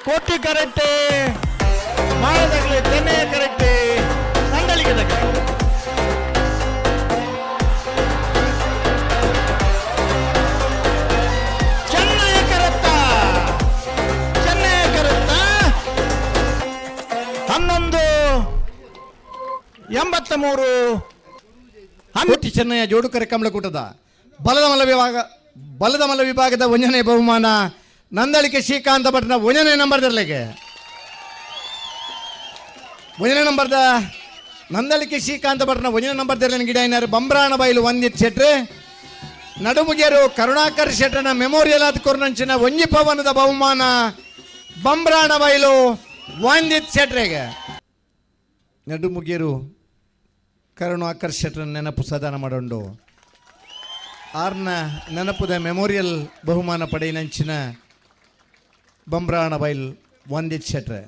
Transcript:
ಕೋಟಿ ಕರೆಕ್ಟೆ, ಮಾಡದಾಗಲಿ ತೆನೆ ಕರೆಕ್ಟೆ, ಸಂದಳಿಗೆ Chennai correct, Chennai correct 11:83 ಕೋಟಿ ಚೆನ್ನಯ್ಯ ಜೋಡುಕರೆ ಕಮಲಕೂಟದ ಬಲದ ಮಲ್ಲ ವಿಭಾಗದ 1ನೇ ಬಹುಮಾನ ನಂದಳಿಕೆ ಶ್ರೀಕಾಂತ ಭಟ್ನ 1ನೇ ನಂಬರ್ದರ್ಲೆಗೆ 1ನೇ ನಂಬರ್ದ ನಂದಳಿಕೆ ಶ್ರೀಕಾಂತ ಭಟ್ನ 1ನೇ ನಂಬರ್ದಲ್ಲಿ ಗಿಡ ಏನಾರು ಬಂಬ್ರಾಣ ಬೈಲು ಒಂದಿತ್ ಶೆಟ್ರೆ ನಡುಮುಗಿಯರು ಕರುಣಾಕರ್ ಶೆಟ್ಟನ ಮೆಮೋರಿಯಲ್ ಆದ ಕೊರ್ನಂಚಿನ ಒಂಜಿ ಪವನದ ಬಹುಮಾನ ಬಂಬ್ರಾಣ ಬೈಲು ಒಂದಿತ್ ಶೆಟ್ರೆಗೆ ನಡುಮುಗಿಯರು ಕರುಣಾಕರ್ ಶೆಟ್ಟರ ನೆನಪು ಸದಾನ ಮಾಡೋಂಡು ಆರ್ನ ನೆನಪುದ ಮೆಮೋರಿಯಲ್ ಬಹುಮಾನ ಪಡೆಯಿನಂಚಿನ ಬಂಬ್ರಾಣ ಬೈಲ್ ಒಂದಿತ್ ಶೆಟ್ರೆ